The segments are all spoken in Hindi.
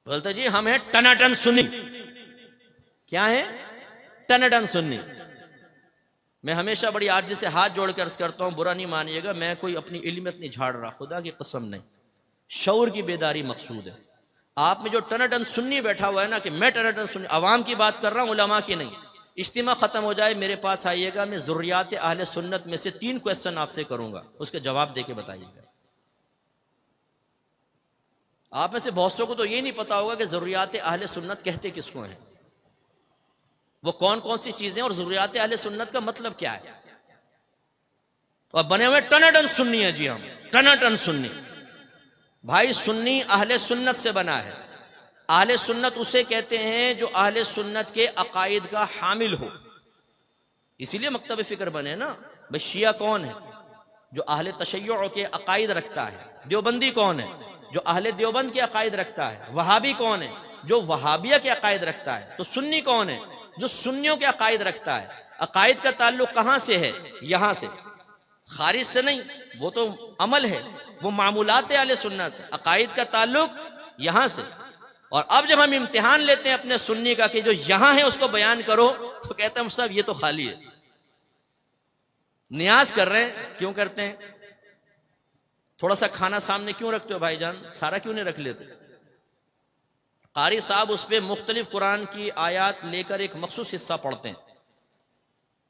बोलते जी हम हैं टनाटन सुन्नी। क्या है? टनाटन सुन्नी। मैं हमेशा बड़ी आर्जी से हाथ जोड़कर अर्ज करता हूं, बुरा नहीं मानिएगा, मैं कोई अपनी इल्मियत नहीं झाड़ रहा, खुदा की कसम नहीं, शऊर की बेदारी मकसूद है। आप में जो टनाटन सुन्नी बैठा हुआ है ना कि मैं टनाटन सुन्नी, अवाम की बात कर रहा हूं, उलमा की नहीं। इज्तिमा खत्म हो जाए मेरे पास आइएगा, मैं ज़ुर्रियात अहले सुन्नत में से 3 क्वेश्चन आपसे करूंगा, उसके जवाब देके बताइएगा। आप में से बहुत सौ को तो ये नहीं पता होगा कि ज़ुर्रियात अहले सुन्नत कहते किसको हैं, वो कौन कौन सी चीजें, और ज़ुर्रियात अहले सुन्नत का मतलब क्या है। और बने हुए टनाटन सुन्नी है जी, हम टनाटन सुन्नी। भाई सुन्नी अहले सुन्नत से बना है। अहले सुन्नत उसे कहते हैं जो अहले सुन्नत के अकायद का हामिल हो, इसीलिए मकतब फिक्र बने ना। भाई शिया कौन है? जो अहले तशय्युअ के अकायद रखता है। देवबंदी कौन है? जो अहले देवबंद के अकायद रखता है। वहाबी कौन है? जो वहाबिया के अकायद रखता है। तो सुन्नी कौन है? जो सुन्नियों के अकायद रखता है। अकायद का ताल्लुक कहां से है? यहां से, खारिज से नहीं, वो तो अमल है, वो मामूलात अहले सुन्नत। अकायद का ताल्लुक यहां से। और अब जब हम इम्तिहान लेते हैं अपने सुन्नी का कि जो यहां है उसको बयान करो, तो कहते हैं सब ये तो खाली है। नियाज कर रहे हैं, क्यों करते हैं? थोड़ा सा खाना सामने क्यों रखते हो भाईजान, सारा क्यों नहीं रख लेते? कारी साहब उस पर मुख्तलिफ कुरान की आयत लेकर एक मखसूस हिस्सा पढ़ते हैं,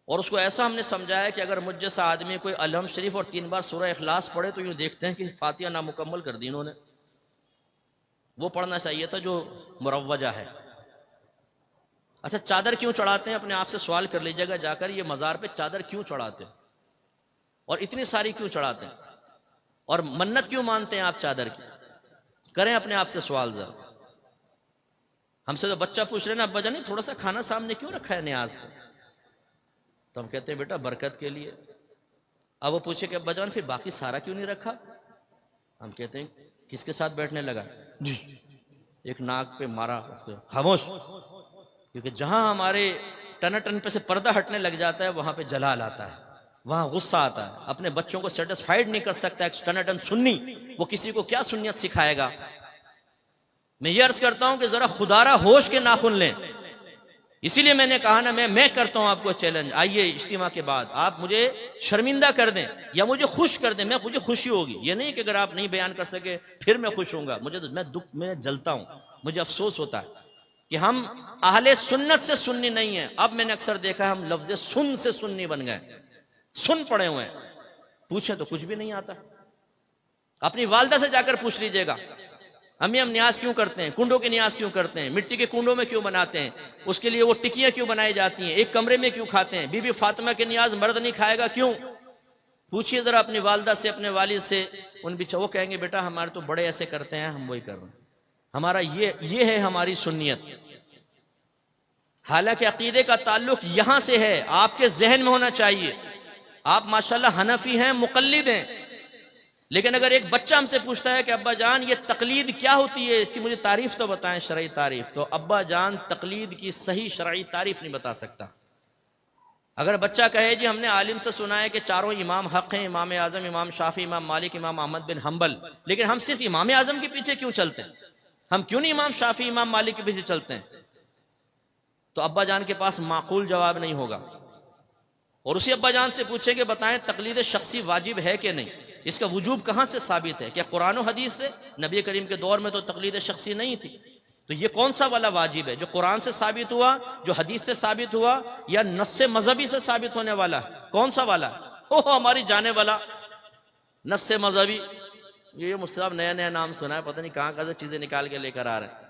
और उसको ऐसा हमने समझाया कि अगर मुझ जैसा आदमी कोई अलहम शरीफ और 3 बार सूरह इखलास पढ़े तो यूं देखते हैं कि फातिहा नामुकम्मल कर दी इन्होंने। वो पढ़ना चाहिए था जो मुरव्वजा है। अच्छा, चादर क्यों चढ़ाते हैं? अपने आप से सवाल कर लीजिएगा जाकर, ये मज़ार पे चादर क्यों चढ़ाते हैं और इतनी सारी क्यों चढ़ाते हैं, और मन्नत क्यों मानते हैं आप चादर की? करें अपने आप से सवाल जरा। हमसे तो बच्चा पूछ रहे ना, अब्बा जानी थोड़ा सा खाना सामने क्यों रखा है न्याज पे? तो हम कहते हैं बेटा बरकत के लिए। अब वो पूछे कि अब्बा जान फिर बाकी सारा क्यों नहीं रखा? हम कहते हैं किसके साथ बैठने लगा जी, एक नाक पे मारा उसको, खामोश। क्योंकि जहां हमारे टनाटन पे से पर्दा हटने लग जाता है वहां पे जलाल आता है, वहां गुस्सा आता है। अपने बच्चों को सेटिस्फाइड नहीं कर सकता एक टनाटन सुन्नी, वो किसी को क्या सुन्नियत सिखाएगा। मैं ये अर्ज करता हूं कि जरा खुदारा होश के नाखुन लें। इसीलिए मैंने कहा ना, मैं करता हूं आपको चैलेंज, आइए इज्तिमा के बाद आप मुझे शर्मिंदा कर दें या मुझे खुश कर दें, मुझे खुशी होगी। ये नहीं कि अगर आप नहीं बयान कर सके फिर मैं खुश होऊंगा। मुझे तो मैं जलता हूं, मुझे अफसोस होता है कि हम अहले सुन्नत से सुन्नी नहीं है। अब मैंने अक्सर देखा है हम लफ्ज़ सुन से सुन्नी बन गए, सुन पड़े हुए हैं। पूछे तो कुछ भी नहीं आता। अपनी वालदा से जाकर पूछ लीजिएगा, अम्मी हम न्याज क्यों करते हैं, कुंडों के न्याज क्यों करते हैं, मिट्टी के कुंडों में क्यों बनाते हैं, उसके लिए वो टिकियां क्यों बनाई जाती हैं, एक कमरे में क्यों खाते हैं, बीबी फातिमा के न्याज मर्द नहीं खाएगा क्यों? पूछिए जरा अपनी वालदा से, अपने वालिद से। उन बिचा वो कहेंगे बेटा हमारे तो बड़े ऐसे करते हैं, हम वही कर रहे हैं, हमारा ये है हमारी सुन्नियत। हालांकि अकीदे का ताल्लुक यहां से है, आपके जहन में होना चाहिए। आप माशाल्लाह हनफी हैं, मुकल्लिद हैं, लेकिन अगर एक बच्चा हमसे पूछता है कि अब्बा जान ये तकलीद क्या होती है, इसकी मुझे तारीफ तो बताएं, शरई तारीफ, तो अब्बा जान तकलीद की सही शरई तारीफ नहीं बता सकता। अगर बच्चा कहे जी हमने आलिम से सुना है कि चारों इमाम हक हैं, इमाम आजम, इमाम शाफी, इमाम मालिक, इमाम अहमद बिन हम्बल, लेकिन हम सिर्फ इमाम आजम के पीछे क्यों चलते हैं, हम क्यों नहीं इमाम शाफी, इमाम मालिक के पीछे चलते हैं? तो अब्बा जान के पास माकूल जवाब नहीं होगा। और उसी अब्बा जान से पूछेंगे बताएं तकलीद शख्सी वाजिब है कि नहीं, इसका वजूब कहां से साबित है? क्या कुरान और हदीस से? नबी करीम के दौर में तो तकलीद शख्सी नहीं थी, तो ये कौन सा वाला वाजिब है, जो कुरान से साबित हुआ, जो हदीस से साबित हुआ, या नस्से मजहबी से साबित होने वाला? कौन सा वाला? ओह हमारी जाने वाला नस्से मजहबी। ये मुझसे आप नया नया नाम सुना है, पता नहीं कहां कहां से चीजें निकाल के लेकर आ रहे हैं।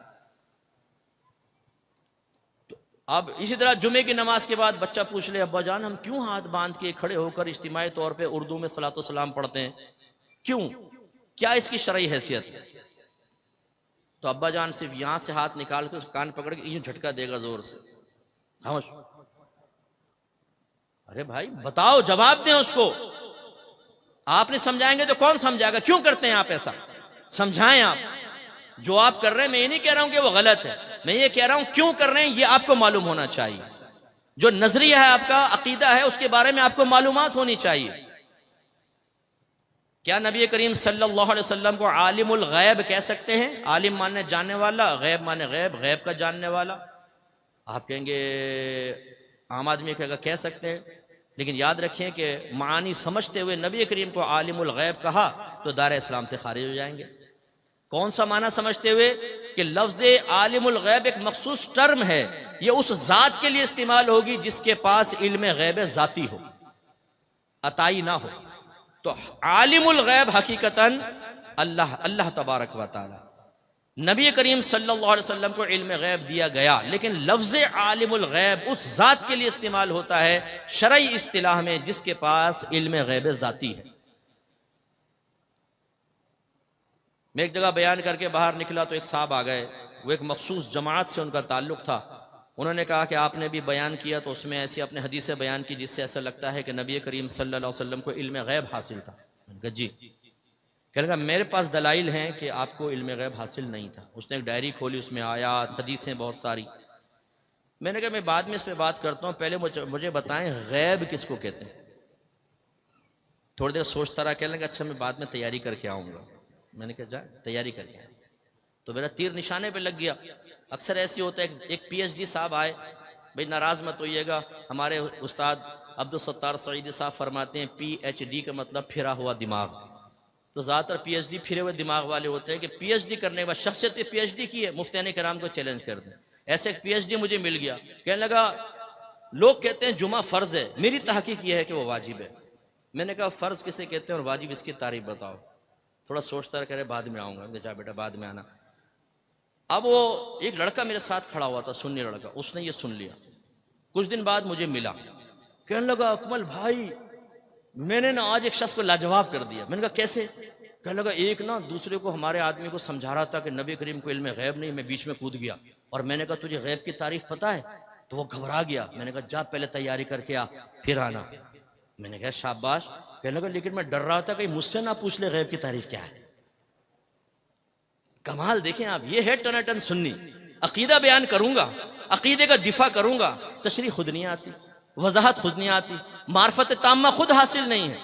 अब इसी तरह जुमे की नमाज के बाद बच्चा पूछ ले अब्बा जान हम क्यों हाथ बांध के खड़े होकर इज्तिमाई तौर पे उर्दू में सलातो सलाम पढ़ते हैं, क्यों, क्या इसकी शरई हैसियत है? तो अब्बा जान सिर्फ यहां से हाथ निकाल के कान पकड़ के यूं झटका देगा जोर से, खामोश। अरे भाई बताओ, जवाब दें उसको। आप नहीं समझाएंगे तो कौन समझाएगा? क्यों करते हैं आप ऐसा? समझाएं आप। जो आप कर रहे हैं मैं ये नहीं कह रहा हूं कि वो गलत है, मैं ये कह रहा हूं क्यों कर रहे हैं ये आपको मालूम होना चाहिए। जो नजरिया है आपका, अकीदा है, उसके बारे में आपको मालूमात होनी चाहिए। क्या नबी करीम सल्लल्लाहु अलैहि वसल्लम को आलिमुल गैब कह सकते हैं? आलिम माने जानने वाला, गैब माने गैब, गैब का जानने वाला। आप कहेंगे, आम आदमी कहेगा कह सकते हैं, लेकिन याद रखें कि मानी समझते हुए नबी करीम को आलिमुल गैब कहा तो दायरा इस्लाम से खारिज हो जाएंगे। कौन सा माना समझते हुए? कि लफ्ज आलिमुल गैब एक मखसूस टर्म है, ये उस जात के लिए इस्तेमाल होगी जिसके पास इल्म गैब जाती हो, अताई ना हो। तो आलिमुल गैब हकीकतन अल्लाह, अल्लाह तबारक व तआला। नबी करीम सल्लल्लाहु अलैहि वसल्लम को इल्म गैब दिया गया, लेकिन लफ्ज आलिमुल गैब उस जात के लिए इस्तेमाल होता है शरई इस्तिलाह में जिसके पास इल्म गैब जाती है। मैं एक जगह बयान करके बाहर निकला तो एक साहब आ गए, वो एक मखसूस जमात से उनका ताल्लुक था। उन्होंने कहा कि आपने भी बयान किया तो उसमें ऐसी अपने हदीसें बयान की जिससे ऐसा लगता है कि नबी करीम सल्लल्लाहु अलैहि वसल्लम को इल्म गैब हासिल था। मैंने कहा जी। कहने लगा मेरे पास दलाइल हैं कि आपको इल्म गैब हासिल नहीं था। उसने एक डायरी खोली, उसमें आयात हदीसें बहुत सारी। मैंने कहा मैं बाद में इस पर बात करता हूँ, पहले मुझे बताएं गैब किसको कहते हैं। थोड़ी देर सोचता रहा, कहने लगा अच्छा मैं बाद में तैयारी करके आऊँगा। मैंने कहा जा तैयारी करके आए। तो मेरा तीर निशाने पे लग गया। अक्सर ऐसी होता है, एक PhD साहब आए, भाई नाराज मत होइएगा, हमारे उस्ताद अब्दुल सत्तार सईदी साहब फरमाते हैं PhD का मतलब फिरा हुआ दिमाग। तो ज़्यादातर PhD फिरे हुए दिमाग वाले होते हैं कि PhD करने के बाद शख्सियत PhD की है, मुफ्तियाने कराम को चैलेंज कर दें। ऐसे एक PhD मुझे मिल गया, कहने लगा लोग कहते हैं जुमा फर्ज है, मेरी तहकीक यह है कि वो वाजिब है। मैंने कहा फर्ज किसे कहते हैं और वाजिब, इसकी तारीफ बताओ। थोड़ा सोचता रहा, कह रहे बाद में आऊंगा। जा बेटा बाद में आना। अब वो एक लड़का मेरे साथ खड़ा हुआ था, सुन्नी लड़का, उसने ये सुन लिया। कुछ दिन बाद मुझे मिला, कहने लगा अकमल भाई मैंने ना आज एक शख्स को लाजवाब कर दिया। मैंने कहा कैसे? कहने लगा एक ना दूसरे को, हमारे आदमी को समझा रहा था कि नबी करीम को इल्म गैब नहीं, मैं बीच में कूद गया और मैंने कहा तुझे गैब की तारीफ पता है? तो वो घबरा गया। मैंने कहा जा पहले तैयारी करके आ फिर आना। मैंने कहा शाबाश। कहने लगा लेकिन मैं डर रहा था कहीं मुझसे ना पूछ ले गैब की तारीफ क्या है। कमाल देखें आप, ये है टनाटन सुन्नी। अकीदा बयान करूंगा, अकीदे का दिफा करूंगा, तशरीह खुद नहीं आती, वजाहत खुद नहीं आती, मार्फत ताम्मा खुद हासिल नहीं है।